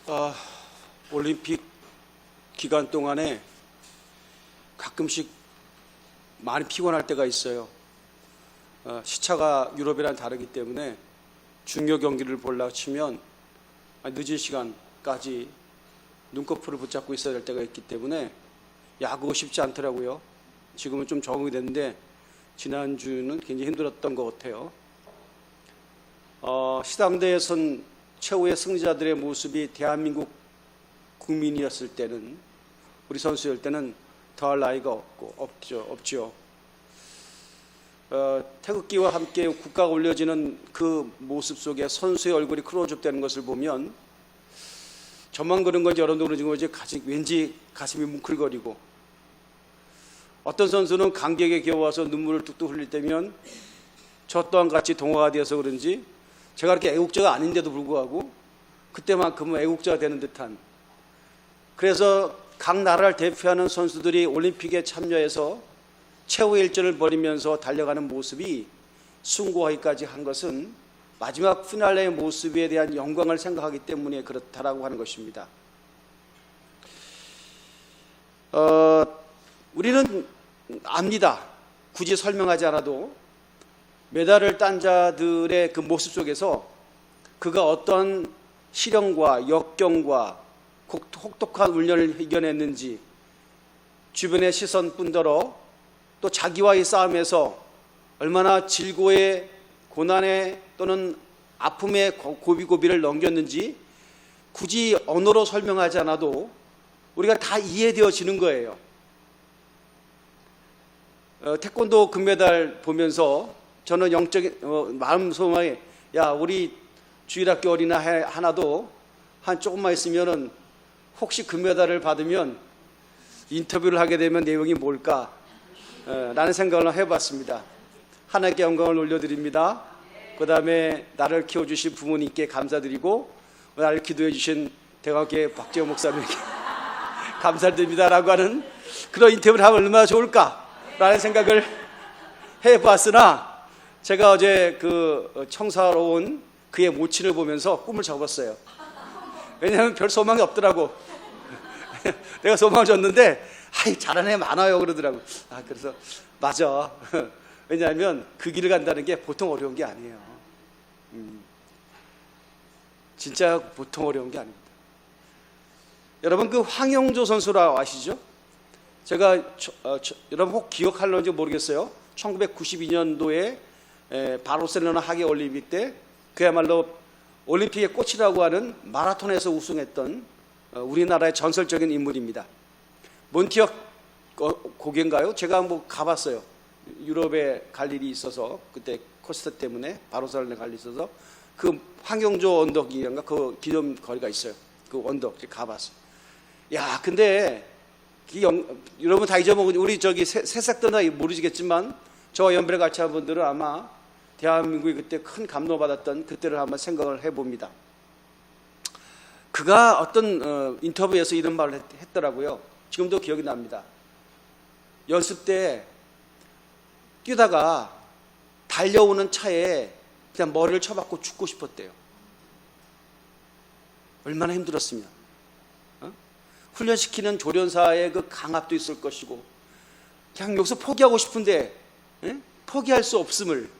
아, 올림픽 기간 동안에 가끔씩 많이 피곤할 때가 있어요. 시차가 유럽이랑 다르기 때문에 중요 경기를 보려고 치면 늦은 시간까지 눈꺼풀을 붙잡고 있어야 될 때가 있기 때문에 야구가 쉽지 않더라고요. 지금은 좀 적응이 됐는데 지난주는 굉장히 힘들었던 것 같아요. 시상대에선 최후의 승자들의 모습이 대한민국 국민이었을 때는, 우리 선수일 때는 더할 나위가 없죠. 태극기와 함께 국가가 올려지는 그 모습 속에 선수의 얼굴이 클로즈업 되는 것을 보면 저만 그런 건지 여러분도 그런지 왠지 가슴이 뭉클거리고, 어떤 선수는 감격에 겨워서 눈물을 뚝뚝 흘릴 때면 저 또한 같이 동화가 되어서 그런지 제가 그렇게 애국자가 아닌데도 불구하고 그때만큼은 애국자가 되는 듯한, 그래서 각 나라를 대표하는 선수들이 올림픽에 참여해서 최후의 일전을 벌이면서 달려가는 모습이 숭고하기까지 한 것은 마지막 피날레의 모습에 대한 영광을 생각하기 때문에 그렇다라고 하는 것입니다. 우리는 압니다. 굳이 설명하지 않아도 메달을 딴 자들의 그 모습 속에서 그가 어떤 시련과 역경과 혹독한 훈련을 이겨냈는지, 주변의 시선뿐더러 또 자기와의 싸움에서 얼마나 질고의 고난의 또는 아픔의 고비고비를 넘겼는지 굳이 언어로 설명하지 않아도 우리가 다 이해되어지는 거예요. 태권도 금메달 보면서 저는 영적인 마음 소망에, 야, 우리 주일학교 어린아이 하나도 한 조금만 있으면은 혹시 금메달을 받으면 인터뷰를 하게 되면 내용이 뭘까? 라는 생각을 해봤습니다. 하나님께 영광을 올려드립니다. 그 다음에 나를 키워주신 부모님께 감사드리고, 나를 기도해 주신 대학교의 박재호 목사님께 감사드립니다라고 하는 그런 인터뷰를 하면 얼마나 좋을까라는 생각을 해봤으나, 제가 어제 그 청사로 온 그의 모친을 보면서 꿈을 접었어요. 왜냐하면 별 소망이 없더라고. 내가 소망을 줬는데 잘하는 애 많아요 그러더라고. 그래서 맞아. 왜냐하면 그 길을 간다는 게 보통 어려운 게 아니에요. 진짜 보통 어려운 게 아닙니다. 여러분, 그 황영조 선수라고 아시죠? 제가 여러분 혹 기억할런지 모르겠어요. 1992년도에 바르셀로나 하계올림픽 때 그야말로 올림픽의 꽃이라고 하는 마라톤에서 우승했던 우리나라의 전설적인 인물입니다. 몬티역 고개인가요? 제가 한번 가봤어요. 유럽에 갈 일이 있어서, 그때 코스트 때문에 바르셀로나 갈 일이 있어서 그 황영조 언덕이란가 그 기념거리가 있어요. 그 언덕 가봤어요. 야, 근데 여러분 다 잊어먹은, 우리 저기 새싹들은 모르시겠지만 저와 연배를 같이 한 분들은 아마 대한민국이 그때 큰 감동받았던 그때를 한번 생각을 해봅니다. 그가 어떤 인터뷰에서 이런 말을 했더라고요. 지금도 기억이 납니다. 연습 때 뛰다가 달려오는 차에 그냥 머리를 쳐박고 죽고 싶었대요. 얼마나 힘들었으면. 훈련시키는 조련사의 그 강압도 있을 것이고, 그냥 여기서 포기하고 싶은데 포기할 수 없음을,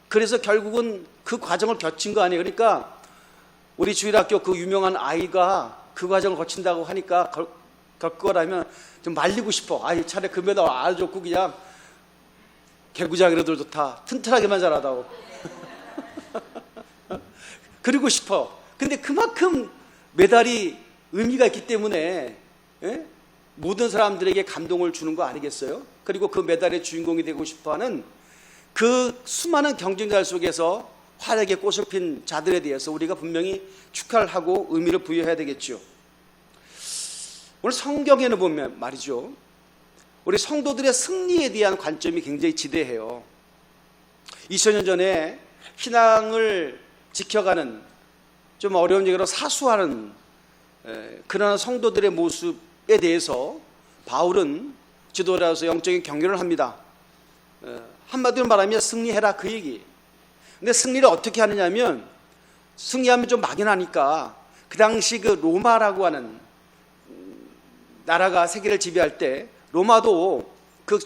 그래서 결국은 그 과정을 거친 거 아니에요. 그러니까 우리 주일학교 그 유명한 아이가 그 과정을 거친다고 하니까 거라면 좀 말리고 싶어. 차라리 금메달 아주 좋고 그냥 개구장이라도 좋다. 튼튼하게만 잘하다고. 그러고 싶어. 근데 그만큼 메달이 의미가 있기 때문에 모든 사람들에게 감동을 주는 거 아니겠어요? 그리고 그 메달의 주인공이 되고 싶어하는 그 수많은 경쟁자 속에서 활약의 꽃을 핀 자들에 대해서 우리가 분명히 축하를 하고 의미를 부여해야 되겠죠. 오늘 성경에는 보면 말이죠, 우리 성도들의 승리에 대한 관점이 굉장히 지대해요. 2000년 전에 신앙을 지켜가는, 좀 어려운 얘기로 사수하는 그런 성도들의 모습에 대해서 바울은 지도자로서 영적인 격려를 합니다. 한마디로 말하면 승리해라, 그 얘기. 근데 승리를 어떻게 하느냐면, 승리하면 좀 막연하니까 그 당시 그 로마라고 하는 나라가 세계를 지배할 때 로마도 그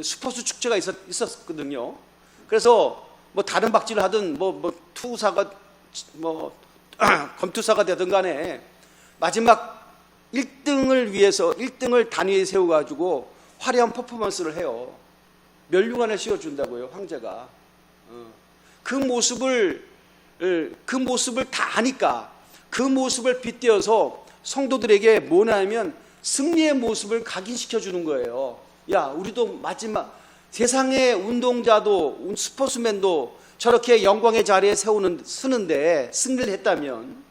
스포츠 축제가 있었거든요. 그래서 뭐 다른 박질을 하든 뭐 투사가 뭐 검투사가 되든 간에 마지막 1등을 위해서 1등을 단위에 세워가지고 화려한 퍼포먼스를 해요. 면류관을 씌워준다고요, 황제가. 그 모습을 다 아니까 그 모습을 빗대어서 성도들에게 뭐냐면 승리의 모습을 각인시켜 주는 거예요. 야, 우리도 마지막 세상의 운동자도 스포츠맨도 저렇게 영광의 자리에 서는데 승리를 했다면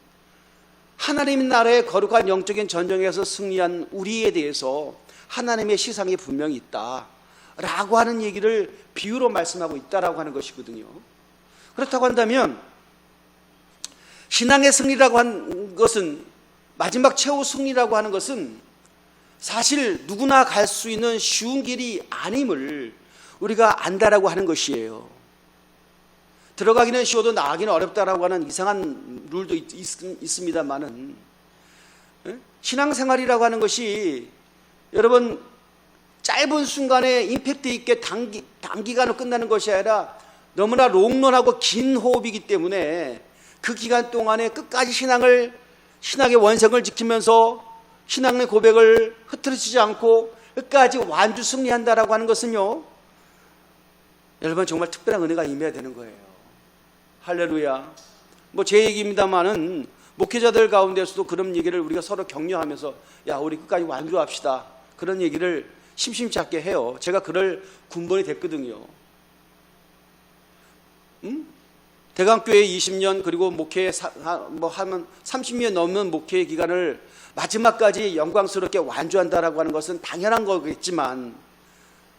하나님 나라의 거룩한 영적인 전쟁에서 승리한 우리에 대해서 하나님의 시상이 분명히 있다라고 하는 얘기를 비유로 말씀하고 있다라고 하는 것이거든요. 그렇다고 한다면 신앙의 승리라고 하는 것은, 마지막 최후 승리라고 하는 것은 사실 누구나 갈 수 있는 쉬운 길이 아님을 우리가 안다라고 하는 것이에요. 들어가기는 쉬워도 나가기는 어렵다라고 하는 이상한 룰도 있습니다만은, 신앙생활이라고 하는 것이 여러분 짧은 순간에 임팩트 있게 단기간으로 끝나는 것이 아니라 너무나 롱런하고 긴 호흡이기 때문에 그 기간 동안에 끝까지 신앙의 원성을 지키면서 신앙의 고백을 흐트러지지 않고 끝까지 완주 승리한다라고 하는 것은요, 여러분 정말 특별한 은혜가 임해야 되는 거예요. 할렐루야. 뭐 제 얘기입니다만은 목회자들 가운데서도 그런 얘기를 우리가 서로 격려하면서 야, 우리 끝까지 완주합시다, 그런 얘기를 심심치 않게 해요. 제가 그럴 군번이 됐거든요. 대강교회 20년 그리고 목회 하면 30년 넘는 목회 기간을 마지막까지 영광스럽게 완주한다라고 하는 것은 당연한 거겠지만,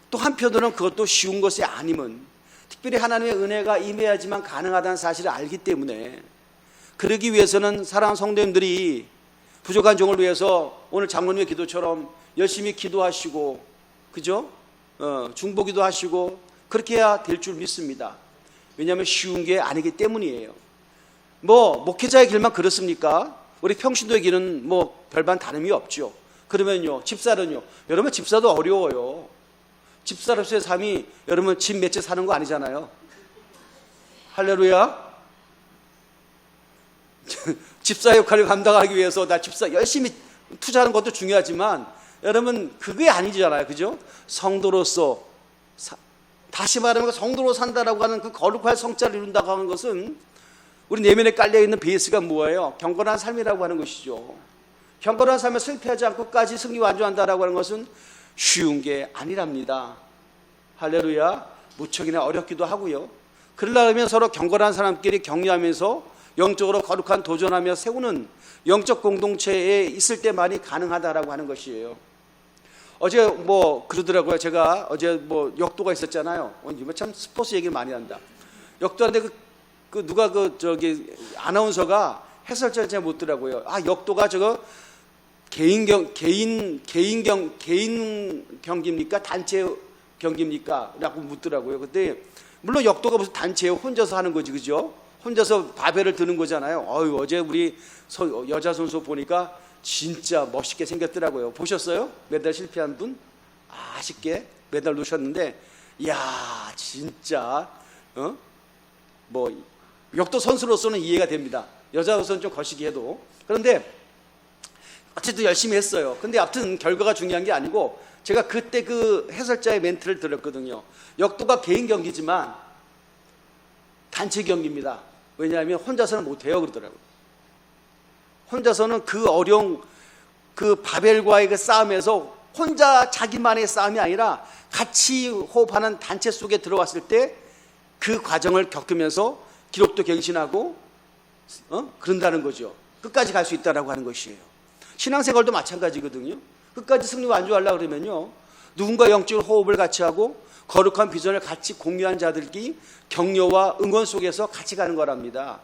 또 한편으로는 그것도 쉬운 것이 아님은 특별히 하나님의 은혜가 임해야지만 가능하다는 사실을 알기 때문에, 그러기 위해서는 사랑하는 성도님들이 부족한 종을 위해서 오늘 장로님의 기도처럼 열심히 기도하시고, 그죠? 중보기도 하시고 그렇게 해야 될 줄 믿습니다. 왜냐하면 쉬운 게 아니기 때문이에요. 뭐 목회자의 길만 그렇습니까? 우리 평신도의 길은 뭐 별반 다름이 없죠. 그러면요, 집사는요, 여러분 집사도 어려워요. 집사로서의 삶이 여러분 집 몇 채 사는 거 아니잖아요. 할렐루야. 집사 역할을 감당하기 위해서 나 집사 열심히 투자하는 것도 중요하지만 여러분 그게 아니잖아요, 그죠? 성도로서 다시 말하면 성도로 산다라고 하는 그 거룩한 성자를 이룬다고 하는 것은 우리 내면에 깔려있는 베이스가 뭐예요? 경건한 삶이라고 하는 것이죠. 경건한 삶에 실패하지 않고까지 승리 완주한다라고 하는 것은 쉬운 게 아니랍니다. 할렐루야. 무척이나 어렵기도 하고요. 그러려면 서로 경건한 사람끼리 격려하면서 영적으로 거룩한 도전하며 세우는 영적 공동체에 있을 때만이 가능하다라고 하는 것이에요. 어제 뭐 그러더라고요. 제가 어제 뭐 역도가 있었잖아요. 이거 참 스포츠 얘기를 많이 한다. 역도하는데 누가 아나운서가 해설자를 잘 묻더라고요. 아, 역도가 저거 개인 경기입니까? 단체 경기입니까? 라고 묻더라고요. 근데 물론 역도가 무슨 단체예요. 혼자서 하는 거지, 그죠? 혼자서 바벨을 드는 거잖아요. 어제 우리 여자 선수 보니까 진짜 멋있게 생겼더라고요. 보셨어요? 메달 실패한 분? 아쉽게 메달 놓으셨는데, 이야, 진짜 뭐 역도 선수로서는 이해가 됩니다. 여자 선수는 좀 거시기해도. 그런데 어쨌든 열심히 했어요. 근데 아무튼 결과가 중요한 게 아니고, 제가 그때 그 해설자의 멘트를 들었거든요. 역도가 개인 경기지만 단체 경기입니다. 왜냐하면 혼자서는 못해요, 그러더라고요. 혼자서는 그 어려운 그 바벨과의 그 싸움에서 혼자 자기만의 싸움이 아니라 같이 호흡하는 단체 속에 들어갔을 때 그 과정을 겪으면서 기록도 갱신하고 그런다는 거죠. 끝까지 갈 수 있다라고 하는 것이에요. 신앙생활도 마찬가지거든요. 끝까지 승리 완주하려고 그러면요, 누군가 영적인 호흡을 같이 하고 거룩한 비전을 같이 공유한 자들끼리 격려와 응원 속에서 같이 가는 거랍니다.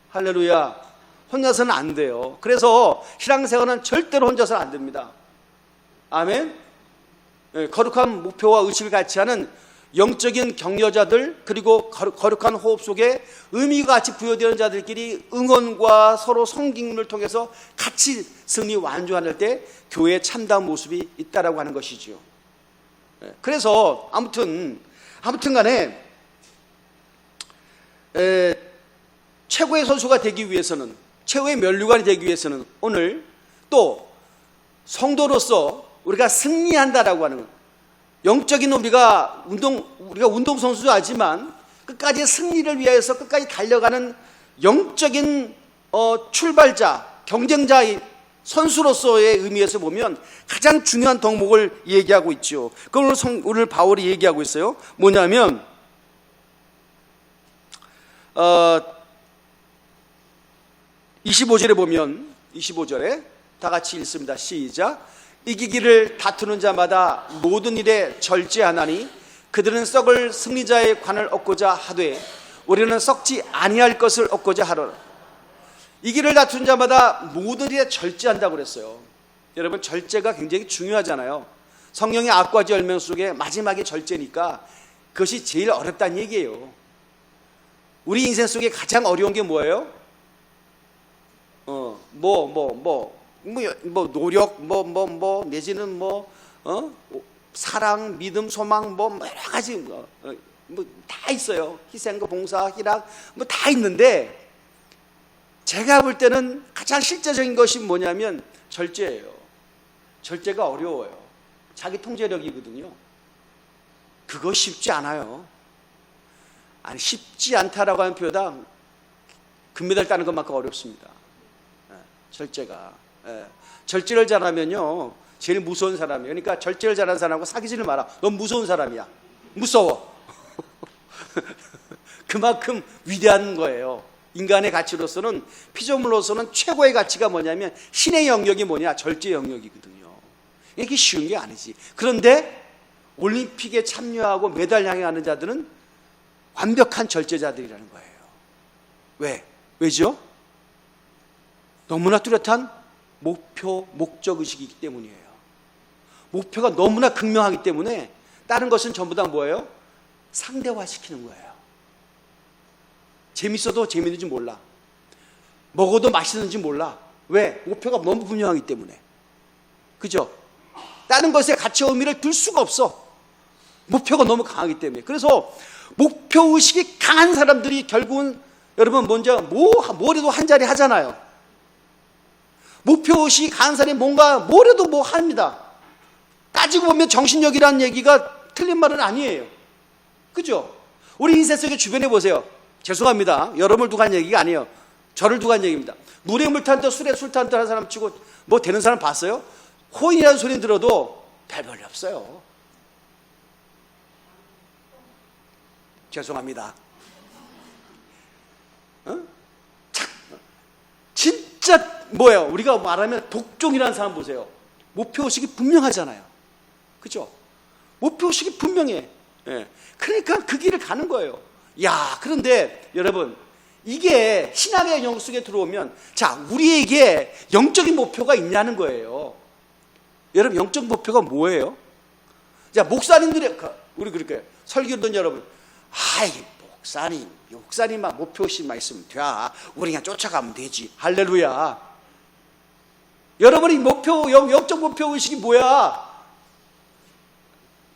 할렐루야. 혼자서는 안 돼요. 그래서 신앙생활은 절대로 혼자서는 안 됩니다. 아멘. 거룩한 목표와 의식을 같이 하는 영적인 격려자들, 그리고 거룩한 호흡 속에 의미가 같이 부여되는 자들끼리 응원과 서로 성김을 통해서 같이 승리 완주할 때 교회의 참다운 모습이 있다라고 하는 것이지요. 그래서 아무튼 간에 최고의 선수가 되기 위해서는, 최고의 면류관이 되기 위해서는 오늘 또 성도로서 우리가 승리한다라고 하는, 영적인 우리가 운동선수도 하지만 끝까지 승리를 위해서 끝까지 달려가는 영적인 출발자, 경쟁자의 선수로서의 의미에서 보면 가장 중요한 덕목을 얘기하고 있죠. 그걸 오늘 바울이 얘기하고 있어요. 뭐냐면 25절에 보면, 25절에 다 같이 읽습니다. 시작. 이기기를 다투는 자마다 모든 일에 절제하나니 그들은 썩을 승리자의 관을 얻고자 하되 우리는 썩지 아니할 것을 얻고자 하노라. 이기를 다투는 자마다 모든 일에 절제한다고 그랬어요. 여러분, 절제가 굉장히 중요하잖아요. 성령의 악과지 열매 속에 마지막에 절제니까 그것이 제일 어렵다는 얘기예요. 우리 인생 속에 가장 어려운 게 뭐예요? 노력, 내지는 사랑, 믿음, 소망, 여러 가지, 다 있어요. 희생과 봉사, 희락, 다 있는데, 제가 볼 때는 가장 실제적인 것이 뭐냐면 절제예요. 절제가 어려워요. 자기 통제력이거든요. 그거 쉽지 않아요. 아니, 쉽지 않다라고 하는 표현보다 금메달 따는 것만큼 어렵습니다. 절제가. 절제를 잘하면요, 제일 무서운 사람이에요. 그러니까 절제를 잘하는 사람하고 사귀지를 마라. 넌 무서운 사람이야. 무서워. 그만큼 위대한 거예요. 인간의 가치로서는, 피조물로서는 최고의 가치가 뭐냐면 신의 영역이 뭐냐? 절제 영역이거든요. 이게 쉬운 게 아니지. 그런데 올림픽에 참여하고 메달 향해 가는 자들은 완벽한 절제자들이라는 거예요. 왜죠? 너무나 뚜렷한 목적의식이기 때문이에요. 목표가 너무나 극명하기 때문에 다른 것은 전부 다 뭐예요? 상대화시키는 거예요. 재밌어도 재밌는지 몰라. 먹어도 맛있는지 몰라. 왜? 목표가 너무 분명하기 때문에. 그죠? 다른 것에 가치 의미를 둘 수가 없어. 목표가 너무 강하기 때문에. 그래서 목표의식이 강한 사람들이 결국은, 여러분, 먼저 뭐래도 한 자리 하잖아요. 목표의식이 강한 사람이 뭐래도 합니다. 따지고 보면 정신력이라는 얘기가 틀린 말은 아니에요. 그죠? 우리 인생 속에 주변에 보세요. 죄송합니다. 여러분을 두고 한 얘기가 아니에요. 저를 두고 한 얘기입니다. 물에 물 탄 듯 술에 술 탄 듯 하는 사람 치고 되는 사람 봤어요? 호인이라는 소리 들어도 별볼이 없어요. 죄송합니다. 진짜 우리가 말하면 독종이라는 사람 보세요. 목표의식이 분명하잖아요. 그죠? 목표의식이 분명해. 그러니까 그 길을 가는 거예요. 그런데 여러분, 이게 신앙의 영역 속에 들어오면, 우리에게 영적인 목표가 있냐는 거예요. 여러분, 영적 목표가 뭐예요? 목사님들이, 우리 그렇게 설교 듣는 여러분, 목사님만 목표의식만 있으면 돼. 우리 그냥 쫓아가면 되지. 할렐루야. 여러분이 영적 목표의식이 뭐야?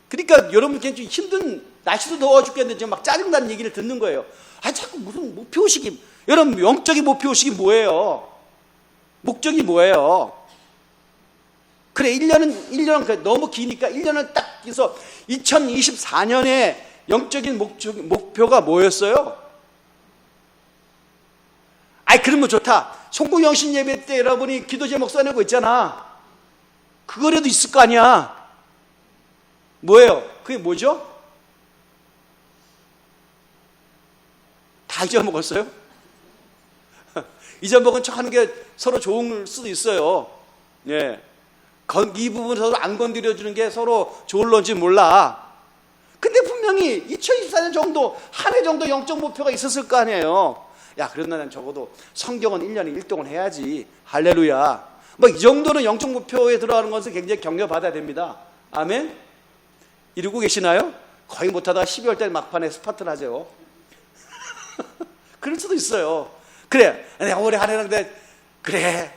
그러니까 여러분 굉장히 힘든, 날씨도 더워 죽겠는데 지금 막 짜증나는 얘기를 듣는 거예요. 자꾸 무슨 목표의식이, 여러분 영적인 목표의식이 뭐예요? 목적이 뭐예요? 그래, 1년은 너무 기니까 1년을 딱 해서 2024년에 영적인 목표가 뭐였어요? 그러면 좋다. 송구영신 예배 때 여러분이 기도 제목 써내고 있잖아. 그거라도 있을 거 아니야. 뭐예요? 그게 뭐죠? 다 잊어먹었어요? 잊어먹은 척 하는 게 서로 좋을 수도 있어요. 이 부분 서로 안 건드려주는 게 서로 좋을런지 몰라. 근데 분명히 2024년 정도, 한 해 정도 영적 목표가 있었을 거 아니에요. 그러나 난 적어도 성경은 1년에 1동을 해야지. 할렐루야. 이 정도는 영적 목표에 들어가는 것은 굉장히 격려받아야 됩니다. 아멘? 이루고 계시나요? 거의 못하다가 12월 달 막판에 스파트를 하죠. 그럴 수도 있어요. 그래, 내가 올해 한 해는 그래,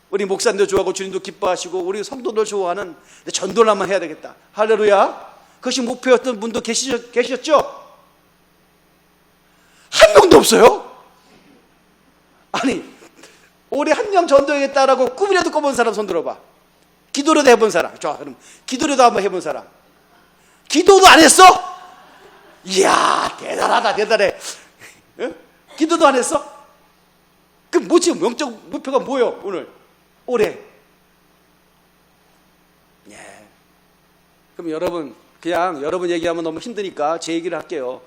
우리 목사님도 좋아하고 주님도 기뻐하시고 우리 성도들 좋아하는 전도를 한번 해야 되겠다. 할렐루야. 그것이 목표였던 분도 계셨죠? 한 명도 없어요. 아니, 올해 한 명 전도하겠다라고 꿈이라도 꿔본 사람 손 들어봐. 기도라도 해본 사람. 좋아, 그럼 기도라도 한번 해본 사람. 기도도 안 했어? 이야, 대단하다, 대단해. 응? 기도도 안 했어? 그럼 뭐지? 영적 목표가 뭐예요, 오늘? 올해. 예. 그럼 그냥 여러분 얘기하면 너무 힘드니까 제 얘기를 할게요.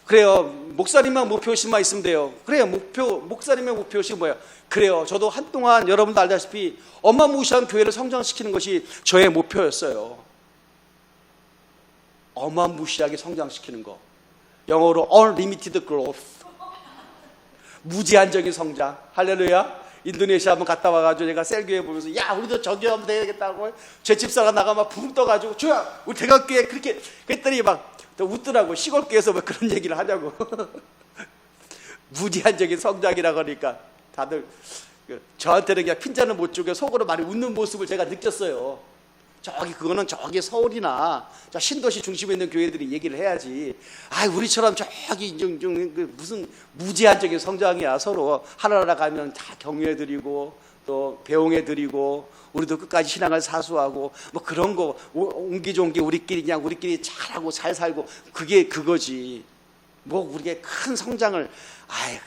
그래요, 목사님만 목표의식만 있으면 돼요. 그래요, 목사님의 목표의식이 뭐예요? 그래요, 저도 한동안 여러분도 알다시피 어마무시한 교회를 성장시키는 것이 저의 목표였어요. 어마무시하게 성장시키는 거. 영어로 unlimited growth. 무제한적인 성장. 할렐루야. 인도네시아 한번 갔다 와가지고 제가 셀교회 보면서 야, 우리도 저기 하면 되겠다고 제 집사가 나가면 붕 떠가지고 주야, 우리 대각교회 그렇게 그랬더니 막 웃더라고. 시골교회에서 뭐 그런 얘기를 하냐고. 무제한적인 성장이라고 하니까 다들 저한테는 그냥 핀잔을 못 주고 속으로 많이 웃는 모습을 제가 느꼈어요. 그거는 저기 서울이나 저 신도시 중심에 있는 교회들이 얘기를 해야지. 우리처럼 저기 무슨 무제한적인 성장이야. 서로 하나하나 가면 다 격려해드리고 또 배웅해드리고 우리도 끝까지 신앙을 사수하고 뭐 그런 거 옹기종기 우리끼리 잘하고 잘 살고 그게 그거지. 뭐 우리의 큰 성장을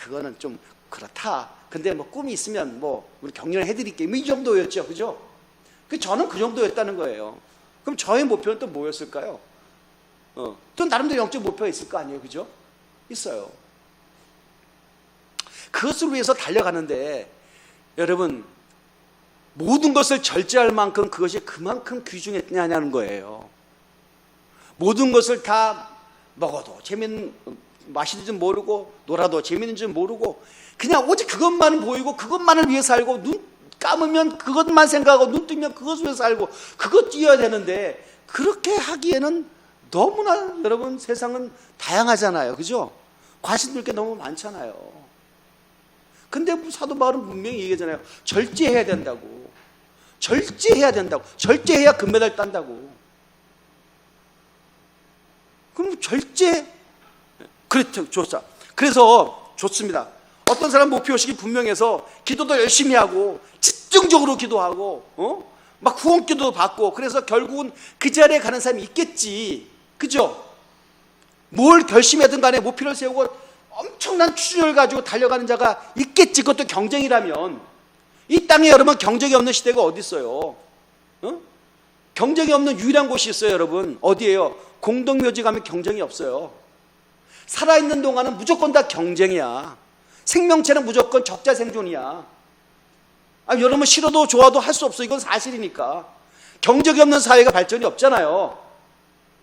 그거는 좀 그렇다. 근데 뭐 꿈이 있으면 뭐 우리 격려해드릴게요. 이 정도였죠, 그죠? 저는 그 정도였다는 거예요. 그럼 저의 목표는 또 뭐였을까요? 또 나름대로 영적 목표가 있을 거 아니에요, 그죠? 있어요. 그것을 위해서 달려가는데 여러분, 모든 것을 절제할 만큼 그것이 그만큼 귀중했냐는 거예요. 모든 것을 다 먹어도 맛있는 줄 모르고 놀아도 재밌는 줄 모르고 그냥 오직 그것만 보이고 그것만을 위해 살고 눈 감으면 그것만 생각하고 눈 뜨면 그것 위해서 살고 그것 뛰어야 되는데 그렇게 하기에는 너무나 여러분 세상은 다양하잖아요, 그죠? 관심들 게 너무 많잖아요. 근데 사도 바울은 분명히 얘기하잖아요. 절제해야 된다고. 절제해야 된다고. 절제해야 금메달 딴다고. 그럼 그렇죠, 좋다. 그래서 좋습니다. 어떤 사람 목표의식이 분명해서 기도도 열심히 하고 집중적으로 기도하고 막 후원 기도도 받고 그래서 결국은 그 자리에 가는 사람이 있겠지, 그죠? 뭘 결심하든 간에 목표를 세우고 엄청난 추진을 가지고 달려가는 자가 있겠지. 그것도 경쟁이라면. 이 땅에 여러분 경쟁이 없는 시대가 어디 있어요? 경쟁이 없는 유일한 곳이 있어요, 여러분. 어디예요? 공동묘지 가면 경쟁이 없어요. 살아있는 동안은 무조건 다 경쟁이야. 생명체는 무조건 적자 생존이야. 여러분 싫어도 좋아도 할 수 없어. 이건 사실이니까. 경쟁이 없는 사회가 발전이 없잖아요,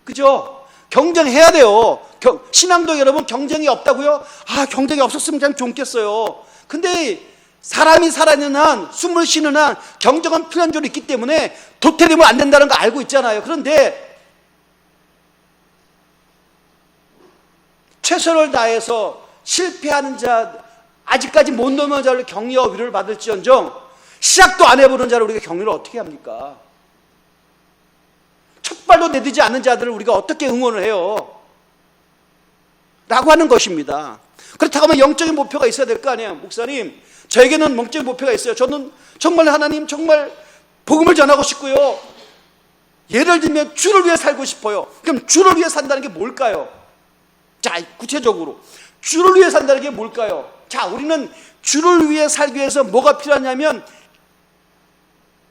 그죠? 경쟁해야 돼요. 신앙도 여러분 경쟁이 없다고요? 경쟁이 없었으면 참 좋겠어요. 근데 사람이 살아있는 한, 숨을 쉬는 한 경쟁은 필요한 줄이 있기 때문에 도태되면 안 된다는 거 알고 있잖아요. 그런데 최선을 다해서 실패하는 자, 아직까지 못 넘은 자를 격려와 위로를 받을지언정 시작도 안 해보는 자를 우리가 격려를 어떻게 합니까? 첫 발도 내딛지 않는 자들을 우리가 어떻게 응원을 해요? 라고 하는 것입니다. 그렇다고 하면 영적인 목표가 있어야 될 거 아니에요. 목사님, 저에게는 영적인 목표가 있어요. 저는 정말 하나님 정말 복음을 전하고 싶고요. 예를 들면 주를 위해 살고 싶어요. 그럼 주를 위해 산다는 게 뭘까요? 자, 구체적으로 주를 위해 산다는 게 뭘까요? 자, 우리는 주를 위해 살기 위해서 뭐가 필요하냐면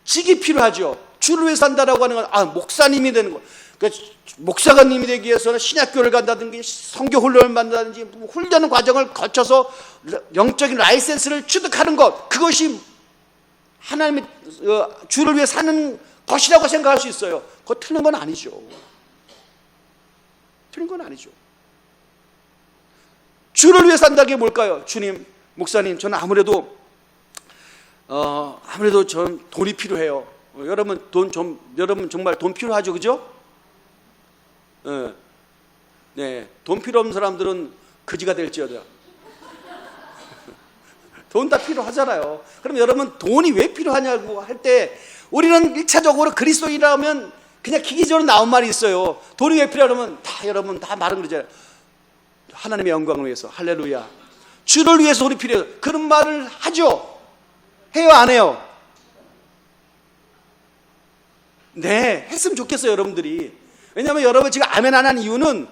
직이 필요하죠. 주를 위해 산다라고 하는 건 목사님이 되는 거. 그러니까 목사님이 되기 위해서는 신학교를 간다든지 선교 훈련을 받는다든지 훈련 과정을 거쳐서 영적인 라이센스를 취득하는 것, 그것이 하나님의 주를 위해 사는 것이라고 생각할 수 있어요. 그거 틀린 건 아니죠. 틀린 건 아니죠. 주를 위해 산다는 게 뭘까요? 주님, 목사님, 저는 아무래도 전 돈이 필요해요. 여러분 정말 돈 필요하죠, 그죠? 네, 돈 필요 없는 사람들은 거지가 될지어다. 돈 다 필요하잖아요. 그럼 여러분 돈이 왜 필요하냐고 할 때 우리는 1차적으로 그리스도인이라면 그냥 기기적으로 나온 말이 있어요. 돈이 왜 필요하냐면 다 여러분 다 말은 그러잖아요. 하나님의 영광을 위해서. 할렐루야. 주를 위해서 돈이 필요해요. 그런 말을 하죠. 해요 안 해요? 네, 했으면 좋겠어요 여러분들이. 왜냐하면 여러분 지금 아멘 안 한 이유는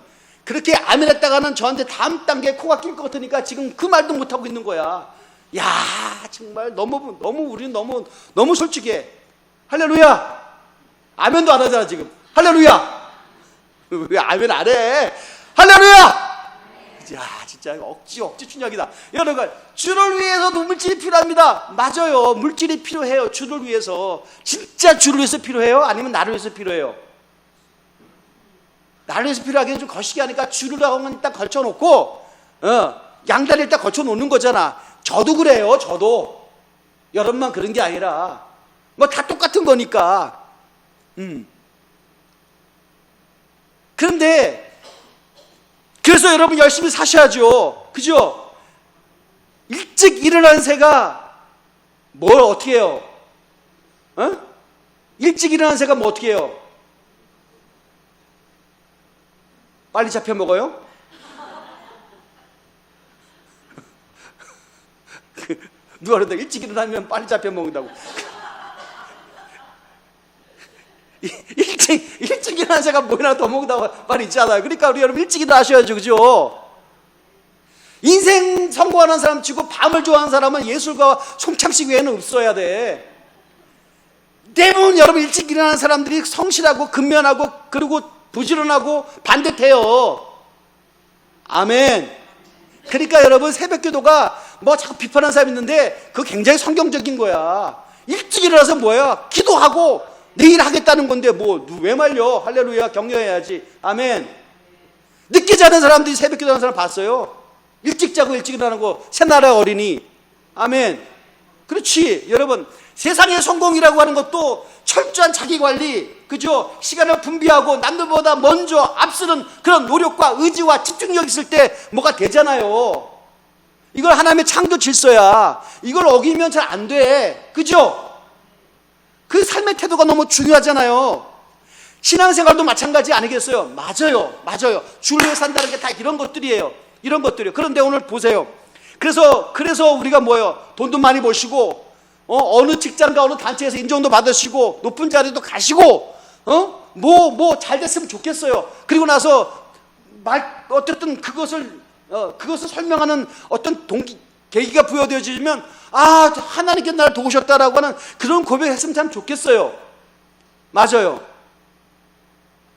그렇게 아멘 했다가는 저한테 다음 단계에 코가 낄 것 같으니까 지금 그 말도 못하고 있는 거야. 야 정말 너무 우리는 너무 솔직해. 할렐루야. 아멘도 안 하잖아 지금. 할렐루야. 왜 아멘 안 해? 할렐루야. 야 진짜 억지 춘약이다. 여러분 주를 위해서도 물질이 필요합니다. 맞아요. 물질이 필요해요. 주를 위해서. 진짜 주를 위해서 필요해요? 아니면 나를 위해서 필요해요? 나를 위해서 필요하기는 좀 거시기 하니까 주를 하고 일단 걸쳐놓고 양다리 일단 걸쳐놓는 거잖아. 저도 그래요. 저도 여러분만 그런 게 아니라 뭐 다 똑같은 거니까. 그런데 그래서 여러분 열심히 사셔야죠. 그죠? 일찍 일어난 새가 뭘 어떻게 해요? 일찍 일어난 새가 뭐 어떻게 해요? 빨리 잡혀 먹어요? 누가 그런다. 일찍 일어나면 빨리 잡혀 먹는다고. 일찍 일어난 새가 뭐나 더 먹는다고 말이 있잖아요. 그러니까 우리 여러분 일찍 일어나셔야죠. 그죠? 인생 성공하는 사람 치고 밤을 좋아하는 사람은 예술가 송창식 외에는 없어야 돼. 대부분 여러분 일찍 일어나는 사람들이 성실하고 근면하고 그리고 부지런하고 반듯해요. 아멘. 그러니까 여러분 새벽기도가 뭐 자꾸 비판하는 사람이 있는데 그거 굉장히 성경적인 거야. 일찍 일어나서 뭐야? 기도하고 내일 하겠다는 건데 뭐 왜 말려? 할렐루야. 격려해야지. 아멘. 늦게 자는 사람들이 새벽기도 하는 사람 봤어요? 일찍 자고 일찍 일어나는 거 새나라 어린이. 아멘. 그렇지. 여러분 세상의 성공이라고 하는 것도 철저한 자기관리, 그죠? 시간을 분비하고 남들보다 먼저 앞서는 그런 노력과 의지와 집중력 있을 때 뭐가 되잖아요. 이걸 하나님의 창조 질서야. 이걸 어기면 잘 안 돼. 그죠? 그 삶의 태도가 너무 중요하잖아요. 신앙생활도 마찬가지 아니겠어요? 맞아요. 주를 위해 산다는 게 다 이런 것들이에요. 이런 것들이요. 그런데 오늘 보세요. 그래서 우리가 뭐예요? 돈도 많이 버시고, 어느 직장과 어느 단체에서 인정도 받으시고, 높은 자리도 가시고, 잘 됐으면 좋겠어요. 그리고 나서, 어쨌든 그것을 설명하는 어떤 계기가 부여되어지면, 하나님께 나를 도우셨다라고 하는 그런 고백을 했으면 참 좋겠어요. 맞아요.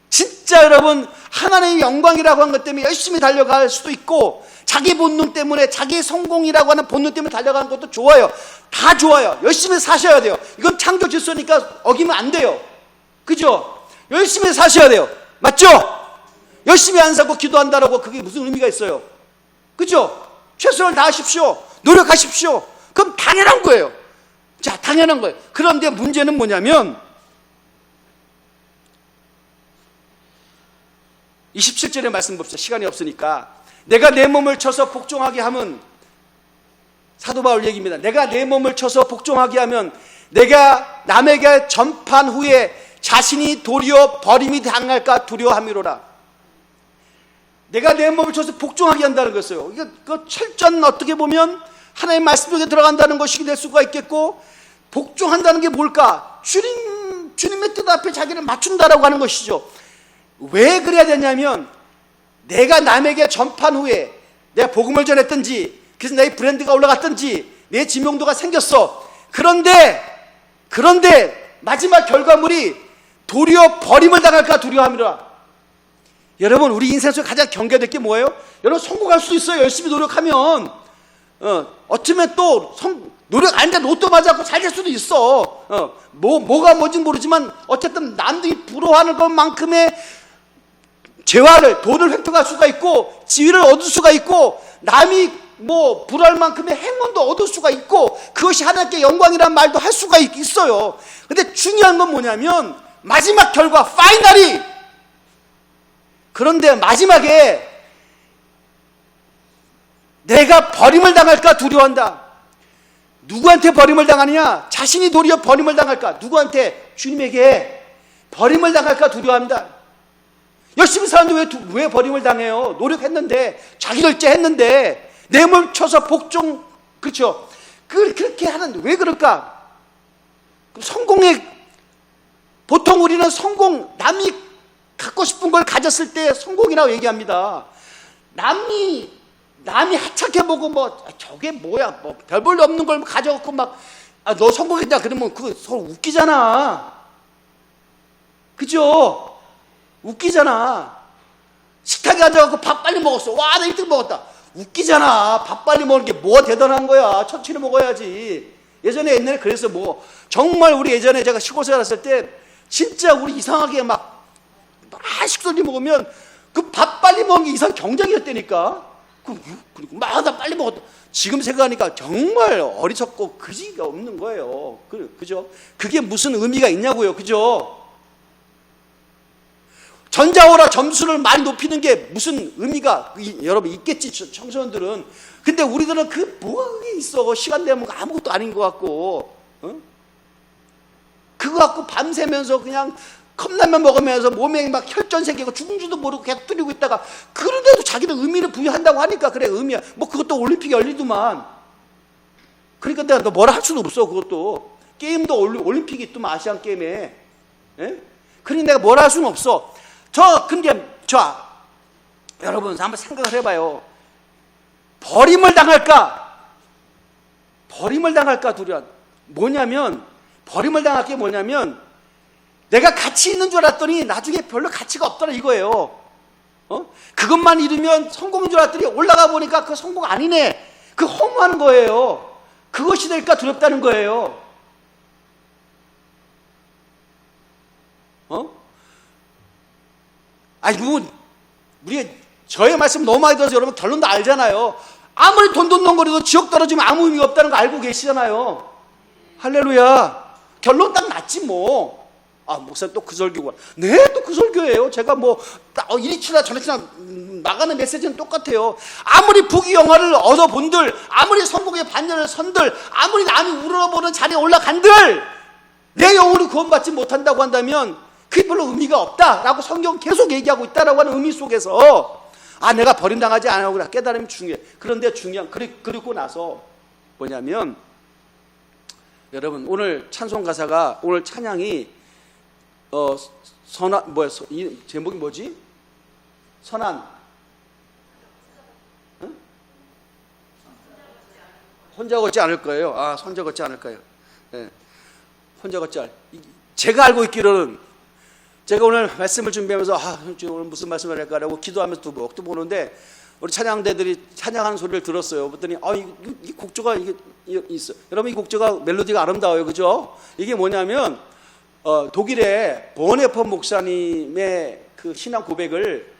진짜 여러분, 하나님의 영광이라고 하는 것 때문에 열심히 달려갈 수도 있고, 자기 본능 때문에, 자기 성공이라고 하는 본능 때문에 달려가는 것도 좋아요. 다 좋아요. 열심히 사셔야 돼요. 이건 창조 질서니까 어기면 안 돼요. 그죠? 열심히 사셔야 돼요. 맞죠? 열심히 안 사고 기도한다라고 그게 무슨 의미가 있어요? 그죠? 최선을 다하십시오. 노력하십시오. 그럼 당연한 거예요. 자, 당연한 거예요. 그런데 문제는 뭐냐면 27절의 말씀 봅시다. 시간이 없으니까. 내가 내 몸을 쳐서 복종하게 하면, 사도 바울 얘기입니다. 내가 내 몸을 쳐서 복종하게 하면 내가 남에게 전판 후에 자신이 도리어 버림이 당할까 두려워함이로라. 내가 내 몸을 쳐서 복종하게 한다는 것이에요. 이거 철저한 어떻게 보면 하나님의 말씀 속에 들어간다는 것이 될 수가 있겠고, 복종한다는 게 뭘까? 주님의 뜻 앞에 자기를 맞춘다라고 하는 것이죠. 왜 그래야 되냐면 내가 남에게 전판 후에 내가 복음을 전했든지 그래서 내 브랜드가 올라갔든지 내 지명도가 생겼어. 그런데 마지막 결과물이 도리어 버림을 당할까 두려워함이라. 여러분 우리 인생 속에 가장 경계될 게 뭐예요? 여러분 성공할 수 있어요. 열심히 노력하면. 어쩌면 또 노력 안 돼 로또 맞았고 잘 될 수도 있어. 뭐가 뭔지 모르지만 어쨌든 남들이 부러워하는 것만큼의 재화를, 돈을 획득할 수가 있고 지위를 얻을 수가 있고 남이 부러워할 만큼의 행운도 얻을 수가 있고 그것이 하나님께 영광이란 말도 할 수가 있어요. 근데 중요한 건 뭐냐면 마지막 결과 파이널이 그런데 마지막에 내가 버림을 당할까 두려워한다. 누구한테 버림을 당하느냐? 자신이 도리어 버림을 당할까? 누구한테? 주님에게 버림을 당할까 두려워합니다. 열심히 사는데 왜 버림을 당해요? 노력했는데, 자기결제했는데, 뇌물 쳐서 복종, 그렇죠? 그렇게 하는데 왜 그럴까? 보통 우리는 남이 갖고 싶은 걸 가졌을 때 성공이라고 얘기합니다. 남이 하찮게보고 저게 뭐야, 별 볼 없는 걸 가져갖고 너 성공했냐 그러면 그거 서로 웃기잖아. 그죠? 웃기잖아. 식탁에 앉아갖고 밥 빨리 먹었어. 와, 나 1등 먹었다. 웃기잖아. 밥 빨리 먹는 게 뭐가 대단한 거야. 천천히 먹어야지. 옛날에 그래서 정말 우리 예전에 제가 시골 살았을 때 진짜 우리 이상하게 식소리 먹으면 그 밥 빨리 먹는 게 이상 경쟁이었다니까. 그리고 나 빨리 먹었다. 지금 생각하니까 정말 어리석고 그지가 없는 거예요. 그죠? 그게 무슨 의미가 있냐고요. 그죠? 전자오라 점수를 많이 높이는 게 무슨 의미가 여러분 있겠지, 청소년들은. 근데 우리들은 뭐가 있어. 시간 되면 아무것도 아닌 것 같고, 그거 갖고 밤새면서 그냥 컵라면 먹으면서 몸에 혈전 생기고 죽은 줄도 모르고 계속 뚫리고 있다가, 그런데도 자기는 의미를 부여한다고 하니까 그래, 의미야. 그것도 올림픽이 열리더만. 그러니까 내가 너 뭐라 할 수도 없어. 그것도 게임도 올림픽이 있더만, 아시안 게임에. 예? 그러니 내가 뭐라 할 수는 없어. 근데 여러분 한번 생각을 해봐요. 버림을 당할까 두려워. 버림을 당할 게 뭐냐면, 내가 가치 있는 줄 알았더니 나중에 별로 가치가 없더라 이거예요. 그것만 이루면 성공인 줄 알았더니 올라가 보니까 그 성공 아니네. 그 허무한 거예요. 그것이 될까 두렵다는 거예요. 저의 말씀 너무 많이 들어서 여러분 결론도 알잖아요. 아무리 돈돈거리도 지옥 떨어지면 아무 의미가 없다는 거 알고 계시잖아요. 할렐루야. 결론 딱 났지 뭐. 목사님 또 그 설교구나. 네, 또 그 설교예요. 제가 이리 치나 저리 치나 나가는 메시지는 똑같아요. 아무리 부귀영화를 얻어본들, 아무리 성공의 반열을 선들, 아무리 남이 우러러보는 자리에 올라간들, 내 영혼이 구원받지 못한다고 한다면 그게 별로 의미가 없다라고 성경 계속 얘기하고 있다라고 하는 의미 속에서 내가 버림당하지 않으라고 깨달음이 중요해. 그런데 그리고 나서 뭐냐면, 여러분 오늘 찬송 가사가, 오늘 찬양이 이 제목이 뭐지? 선한, 혼자 걷지 않을 거예요. 혼자 걷지 않을 거예요. 네. 혼자 걷지 않을. 제가 알고 있기로는, 제가 오늘 말씀을 준비하면서 오늘 무슨 말씀을 할까라고 기도하면서 또 보는데, 우리 찬양대들이 찬양하는 소리를 들었어요. 그랬더니 이 곡조가 이게 있어. 여러분, 이 곡조가 멜로디가 아름다워요. 그죠? 이게 뭐냐면 독일의 보네퍼 목사님의 그 신앙 고백을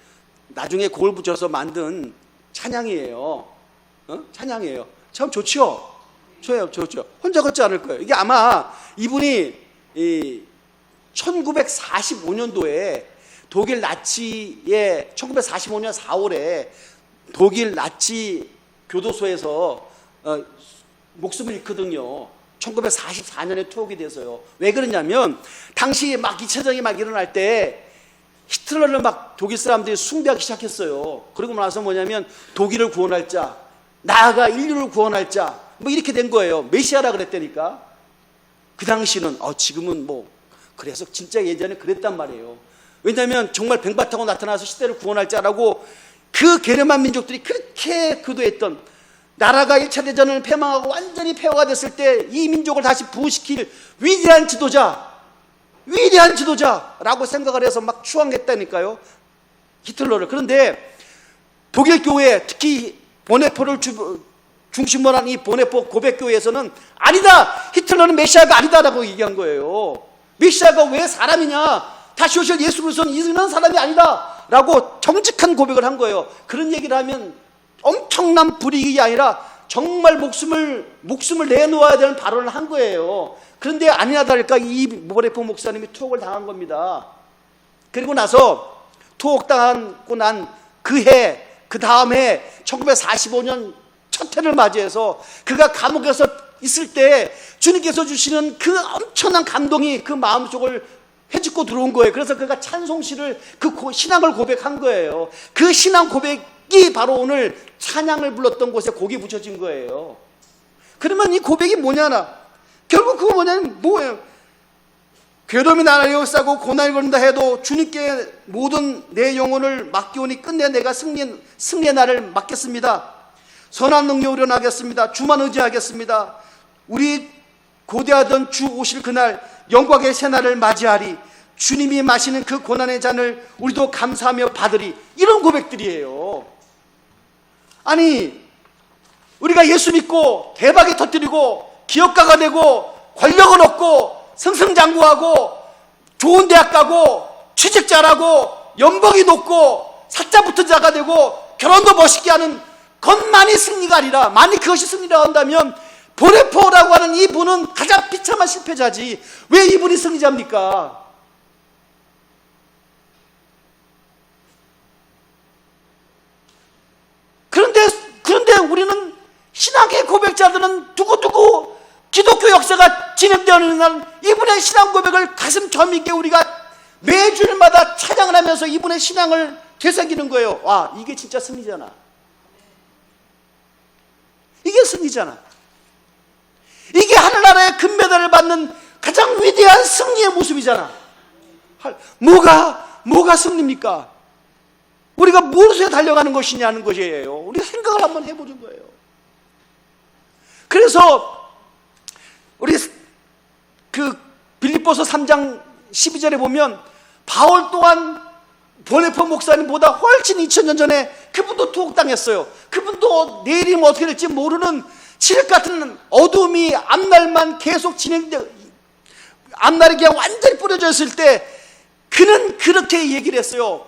나중에 곡을 붙여서 만든 찬양이에요. 찬양이에요. 참 좋죠? 좋죠. 혼자 걷지 않을 거예요. 이게 아마 이분이 1945년도에 독일 나치의 1945년 4월에 독일 나치 교도소에서 목숨을 잃거든요. 1944년에 투옥이 돼서요. 왜 그러냐면 당시 2차전이 일어날 때 히틀러를 독일 사람들이 숭배하기 시작했어요. 그러고 나서 뭐냐면 독일을 구원할 자, 나아가 인류를 구원할 자, 이렇게 된 거예요. 메시아라 그랬다니까. 그 당시는 지금은 그래서 진짜 예전에 그랬단 말이에요. 왜냐하면 정말 뱅바 타고 나타나서 시대를 구원할 자라고 그 게르만 민족들이 그렇게 기도했던, 나라가 1차 대전을 패망하고 완전히 폐허가 됐을 때 이 민족을 다시 부흥시킬 위대한 지도자라고 생각을 해서 추앙했다니까요, 히틀러를. 그런데 독일 교회, 특히 보네포를 중심으로 한 이 보네포 고백교회에서는 아니다, 히틀러는 메시아가 아니다라고 얘기한 거예요. 메시아가 왜 사람이냐, 다시 오실 예수 그리스도는 이런 사람이 아니다 라고 정직한 고백을 한 거예요. 그런 얘기를 하면 엄청난 불이익이 아니라 정말 목숨을 내놓아야 되는 발언을 한 거예요. 그런데 아니나 다를까 이 보네포 목사님이 투옥을 당한 겁니다. 그리고 나서 투옥당하고 난 그 해, 그 다음 해 1945년 첫 해를 맞이해서 그가 감옥에서 있을 때 주님께서 주시는 그 엄청난 감동이 그 마음속을 헤집고 들어온 거예요. 그래서 그가 찬송시를 그 신앙을 고백한 거예요. 그 신앙 고백이 바로 오늘 찬양을 불렀던 곳에 곡이 붙여진 거예요. 그러면 이 고백이 뭐냐나, 결국 그거 뭐예요? 괴로움이 나를 에워싸고 고난이 걸린다 해도 주님께 모든 내 영혼을 맡기오니 끝내 내가 승리의 날을 맡겠습니다. 선한 능력으로 일어나겠습니다. 주만 의지하겠습니다. 우리 고대하던 주 오실 그날 영광의 새날을 맞이하리. 주님이 마시는 그 고난의 잔을 우리도 감사하며 받으리. 이런 고백들이에요. 아니, 우리가 예수 믿고 대박이 터뜨리고 기업가가 되고 권력을 얻고 승승장구하고 좋은 대학 가고 취직 잘하고 연봉이 높고 사자 붙은 자가 되고 결혼도 멋있게 하는 것만이 승리가 아니라, 만약 그것이 승리라고 한다면 보네포라고 하는 이분은 가장 비참한 실패자지 왜 이분이 승리자입니까? 그런데 우리는 신앙의 고백자들은 두고두고 기독교 역사가 진행되는 날 이분의 신앙 고백을 가슴 저미게 우리가 매주일마다 찬양을 하면서 이분의 신앙을 되새기는 거예요. 와, 이게 진짜 승리잖아. 이게 승리잖아. 이게 하늘나라의 금메달을 받는 가장 위대한 승리의 모습이잖아. 뭐가 승리입니까? 우리가 무엇에 달려가는 것이냐는 것이에요. 우리가 생각을 한번 해보는 거예요. 그래서 우리 그 빌립보서 3장 12절에 보면 바울 또한 보네포 목사님보다 훨씬 2000년 전에 그분도 투옥당했어요. 그분도 내일이면 어떻게 될지 모르는 칠흑 같은 어둠이 앞날만 계속 앞날이 그냥 완전히 뿌려져 있을 때 그는 그렇게 얘기를 했어요.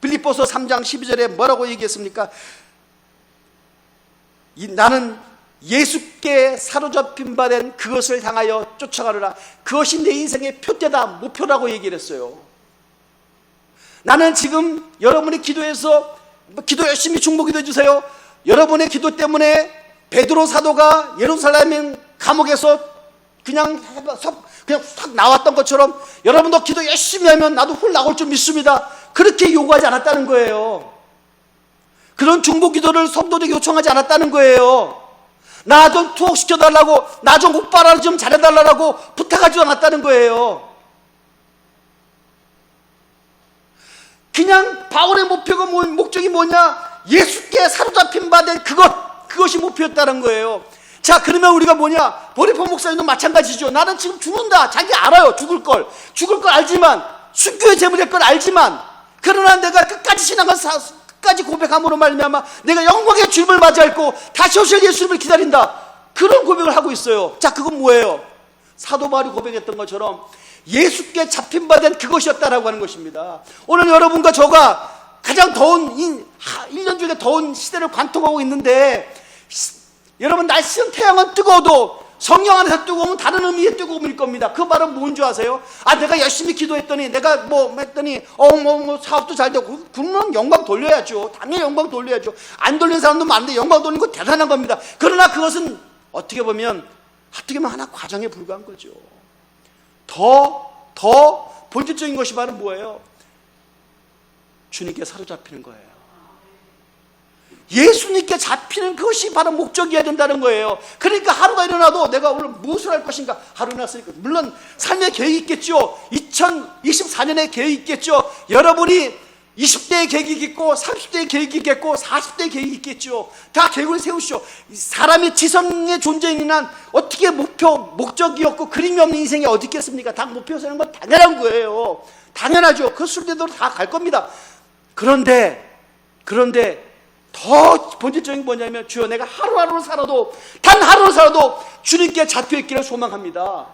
빌립보서 3장 12절에 뭐라고 얘기했습니까? 나는 예수께 사로잡힌 바 된 그것을 향하여 쫓아가느라. 그것이 내 인생의 표대다, 목표라고 얘기를 했어요. 나는 지금 여러분이 기도해서 기도 열심히 중보기도해 주세요. 여러분의 기도 때문에 베드로 사도가 예루살렘 감옥에서 그냥 확 나왔던 것처럼 여러분도 기도 열심히 하면 나도 훌 나올 줄 믿습니다. 그렇게 요구하지 않았다는 거예요. 그런 중보기도를 성도들에게 요청하지 않았다는 거예요. 나 좀 투옥시켜달라고, 나 좀 오빠라 좀 잘해달라고 부탁하지 않았다는 거예요. 그냥 바울의 목적이 뭐냐? 예수께 사로잡힌 바 된 그것이 목표였다는 거예요. 자, 그러면 우리가 뭐냐? 보네포 목사님도 마찬가지죠. 나는 지금 죽는다. 자기 알아요. 죽을 걸 알지만, 순교의 제물일 걸 알지만, 그러나 내가 끝까지 신앙을 끝까지 고백함으로 말미암아 내가 영광의 주님을 맞이하고 다시 오실 예수님을 기다린다. 그런 고백을 하고 있어요. 자, 그건 뭐예요? 사도 바울이 고백했던 것처럼 예수께 잡힌 바 된 그것이었다라고 하는 것입니다. 오늘 여러분과 저가 가장 더운 1년 중에 더운 시대를 관통하고 있는데, 여러분 날씨는 태양은 뜨거워도 성령 안에서 뜨거우면 다른 의미의 뜨거움일 겁니다. 그 말은 뭔 줄 아세요? 내가 열심히 기도했더니, 내가 했더니 사업도 잘 되고, 그러면 영광 돌려야죠. 당연히 영광 돌려야죠. 안 돌리는 사람도 많은데 영광 돌리는 거 대단한 겁니다. 그러나 그것은 어떻게 보면 하나 과정에 불과한 거죠. 더 본질적인 것이 바로 뭐예요? 주님께 사로잡히는 거예요. 예수님께 잡히는 것이 바로 목적이어야 된다는 거예요. 그러니까 하루가 일어나도 내가 오늘 무엇을 할 것인가, 하루 일어났으니까 물론 삶의 계획이 있겠죠. 2024년에 계획이 있겠죠. 여러분이 20대의 계획이 있겠고 30대의 계획이 있겠고 40대의 계획이 있겠죠. 다 계획을 세우시오. 사람이 지성의 존재인 한 어떻게 목적이 없고 그림이 없는 인생이 어디 있겠습니까? 다 목표 세우는 건 당연한 거예요. 당연하죠. 그 순례대로 다 갈 겁니다. 그런데 더 본질적인 뭐냐면, 주여 내가 하루하루 살아도, 단 하루를 살아도 주님께 잡혀있기를 소망합니다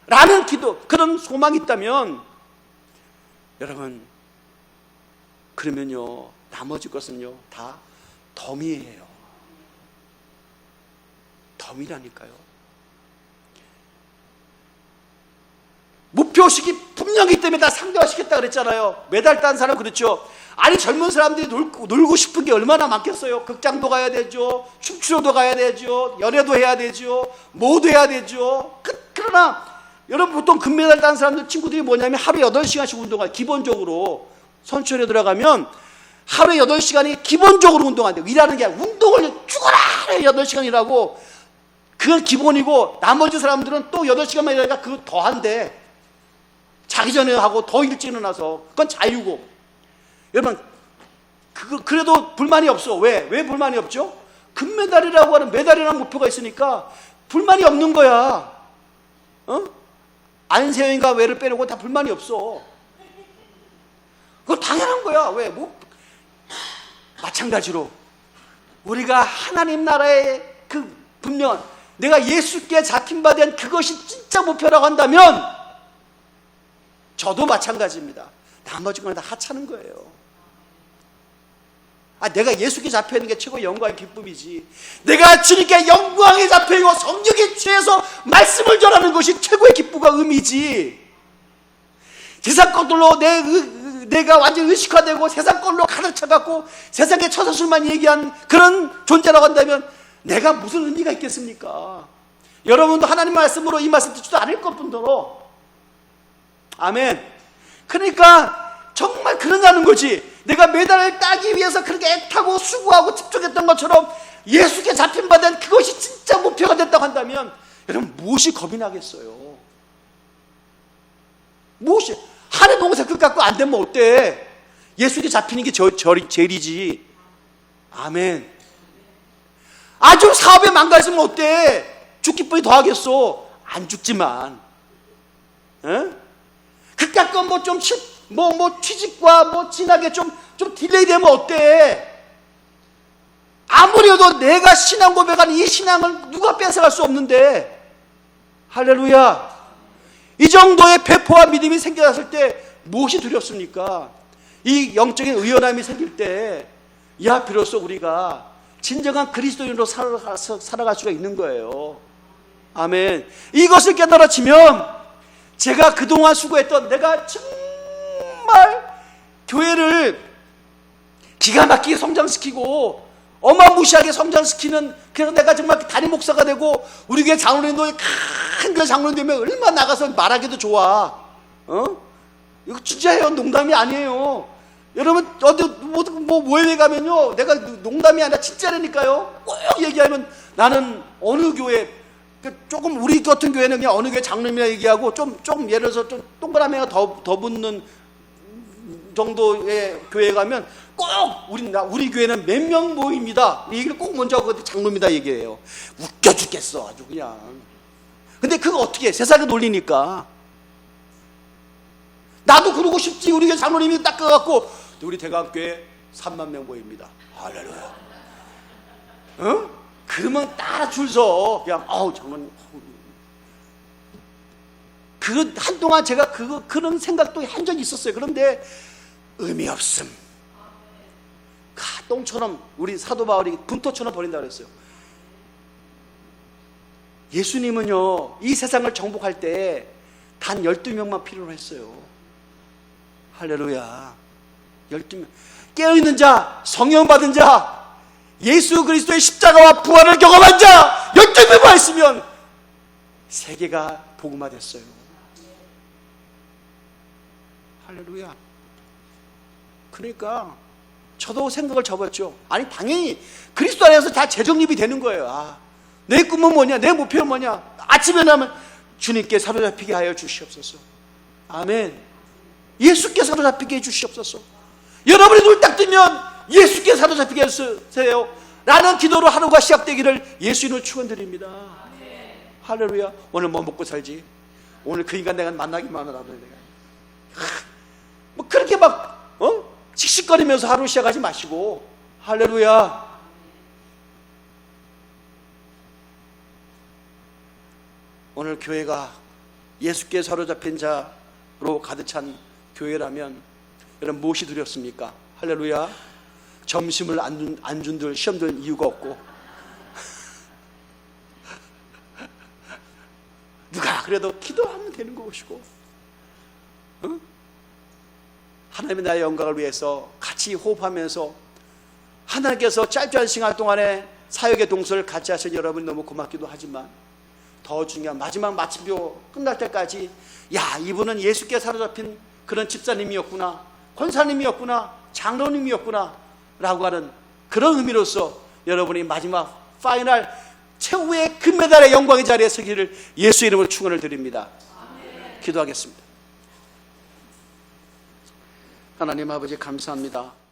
라는 기도, 그런 소망이 있다면 여러분, 그러면요 나머지 것은요 다 덤이에요. 덤이라니까요. 목표의식이 분명히 때문에 다 상대화시켰다 그랬잖아요. 매달 딴 사람 그렇죠. 아니 젊은 사람들이 놀고 싶은 게 얼마나 많겠어요. 극장도 가야 되죠, 춤추러도 가야 되죠, 연애도 해야 되죠, 뭐도 해야 되죠. 그러나 여러분 보통 금메달 딴 사람들 친구들이 뭐냐면 하루에 8시간씩 운동해요. 기본적으로 선출에 들어가면 하루에 8시간이 기본적으로 운동한대요. 일하는 게 아니라 운동을 죽어라 8시간 일하고, 그건 기본이고 나머지 사람들은 또 8시간만 일하니까 그거 더 한대. 자기 전에 하고 더 일찍 일어나서. 그건 자유고. 여러분 그래도 불만이 없어. 왜 불만이 없죠? 금메달이라고 하는 메달이라는 목표가 있으니까 불만이 없는 거야. 안세영인가 왜를 빼놓고 다 불만이 없어. 그거 당연한 거야. 왜? 마찬가지로 우리가 하나님 나라의 그 분명한, 내가 예수께 잡힌 바 된 그것이 진짜 목표라고 한다면 저도 마찬가지입니다. 나머지 건 다 하찮은 거예요. 내가 예수께 잡혀있는 게 최고의 영광의 기쁨이지, 내가 주님께 영광에 잡혀있고 성령에 취해서 말씀을 전하는 것이 최고의 기쁨과 의미지, 세상 것들로 내가 완전히 의식화되고 세상 걸로 가득 차갖고 세상의 처서술만 얘기한 그런 존재라고 한다면 내가 무슨 의미가 있겠습니까? 여러분도 하나님 말씀으로 이 말씀 듣지도 않을 것뿐더러. 아멘. 그러니까 정말 그러냐는 거지. 내가 메달을 따기 위해서 그렇게 애타고 수고하고 집중했던 것처럼 예수께 잡힌 바 된 그것이 진짜 목표가 됐다고 한다면 여러분 무엇이 겁이 나겠어요? 무엇이? 하늘 봉사 끝 갖고 안 되면 어때? 예수께 잡히는 게 제일이지. 아멘. 아주 사업에 망가지면 어때? 죽기 뿐이 더하겠어. 안 죽지만. 그 갖고 뭐 취직과 진하게 좀 딜레이 되면 어때? 아무리 해도 내가 신앙 고백한 이 신앙을 누가 뺏어갈 수 없는데. 할렐루야. 이 정도의 배포와 믿음이 생겨났을 때 무엇이 두렵습니까? 이 영적인 의연함이 생길 때, 비로소 우리가 진정한 그리스도인으로 살아갈 수가 있는 거예요. 아멘. 이것을 깨달아지면 제가 그동안 수고했던, 내가 정말 교회를 기가 막히게 성장시키고 어마무시하게 성장시키는, 그래서 내가 정말 담임 목사가 되고 우리 교회 장로님도 큰 교회 장로님 되면 얼마나 나가서 말하기도 좋아. 이거 진짜예요. 농담이 아니에요. 여러분 어디 모임에 가면요, 내가 농담이 아니라 진짜라니까요. 꼭 얘기하면 나는 어느 교회, 조금 우리 같은 교회는 그냥 어느 교회 장로님이라 얘기하고 좀 예를 들어서 좀 동그라미가 더 붙는 정도의 교회에 가면 꼭 우리 교회는 몇 명 모입니다. 이 얘기를 꼭 먼저 하고 장로입니다 얘기해요. 웃겨 죽겠어 아주 그냥. 근데 그거 어떻게 해? 세상에 놀리니까. 나도 그러고 싶지. 우리 교회 장로님이 딱 가갖고 우리 대강교회 3만 명 모입니다. 할렐루야. 그러면 딱 줄 서 그냥 장로님. 한동안 제가 그런 생각도 한 적이 있었어요. 그런데 의미 없음. 똥처럼 우리 사도 바울이 분토처럼 버린다 그랬어요. 예수님은요, 이 세상을 정복할 때 단 12명만 필요로 했어요. 할렐루야. 12명. 깨어있는 자, 성령 받은 자, 예수 그리스도의 십자가와 부활을 경험한 자 12명만 있으면 세계가 복음화 됐어요. 할렐루야. 그러니까 저도 생각을 접었죠. 아니 당연히 그리스도 안에서 다 재정립이 되는 거예요. 내 꿈은 뭐냐, 내 목표는 뭐냐. 아침에 나면 주님께 사로잡히게 하여 주시옵소서. 아멘. 예수께 사로잡히게 해 주시옵소서. 여러분이 눈 딱 뜨면 예수께 사로잡히게 해주세요 라는 기도로 하루가 시작되기를 예수님을 축원드립니다. 할렐루야. 오늘 뭐 먹고 살지? 오늘 그 인간 내가 만나기만 하더라도 내가 뭐 그렇게 씩씩거리면서 하루 시작하지 마시고. 할렐루야. 오늘 교회가 예수께 사로잡힌 자로 가득 찬 교회라면 여러분 무엇이 두렵습니까? 할렐루야. 점심을 안 준들 시험 들 이유가 없고 누가 그래도 기도하면 되는 것이고 하나님의 나라의 영광을 위해서 같이 호흡하면서 하나님께서 짧은 시간 동안에 사역의 동서를 같이 하신 여러분 너무 고맙기도 하지만 더 중요한 마지막 마침표 끝날 때까지 야, 이분은 예수께 사로잡힌 그런 집사님이었구나, 권사님이었구나, 장로님이었구나 라고 하는 그런 의미로서 여러분이 마지막 파이널 최후의 금메달의 영광의 자리에 서기를 예수 이름으로 축원을 드립니다. 기도하겠습니다. 하나님 아버지 감사합니다.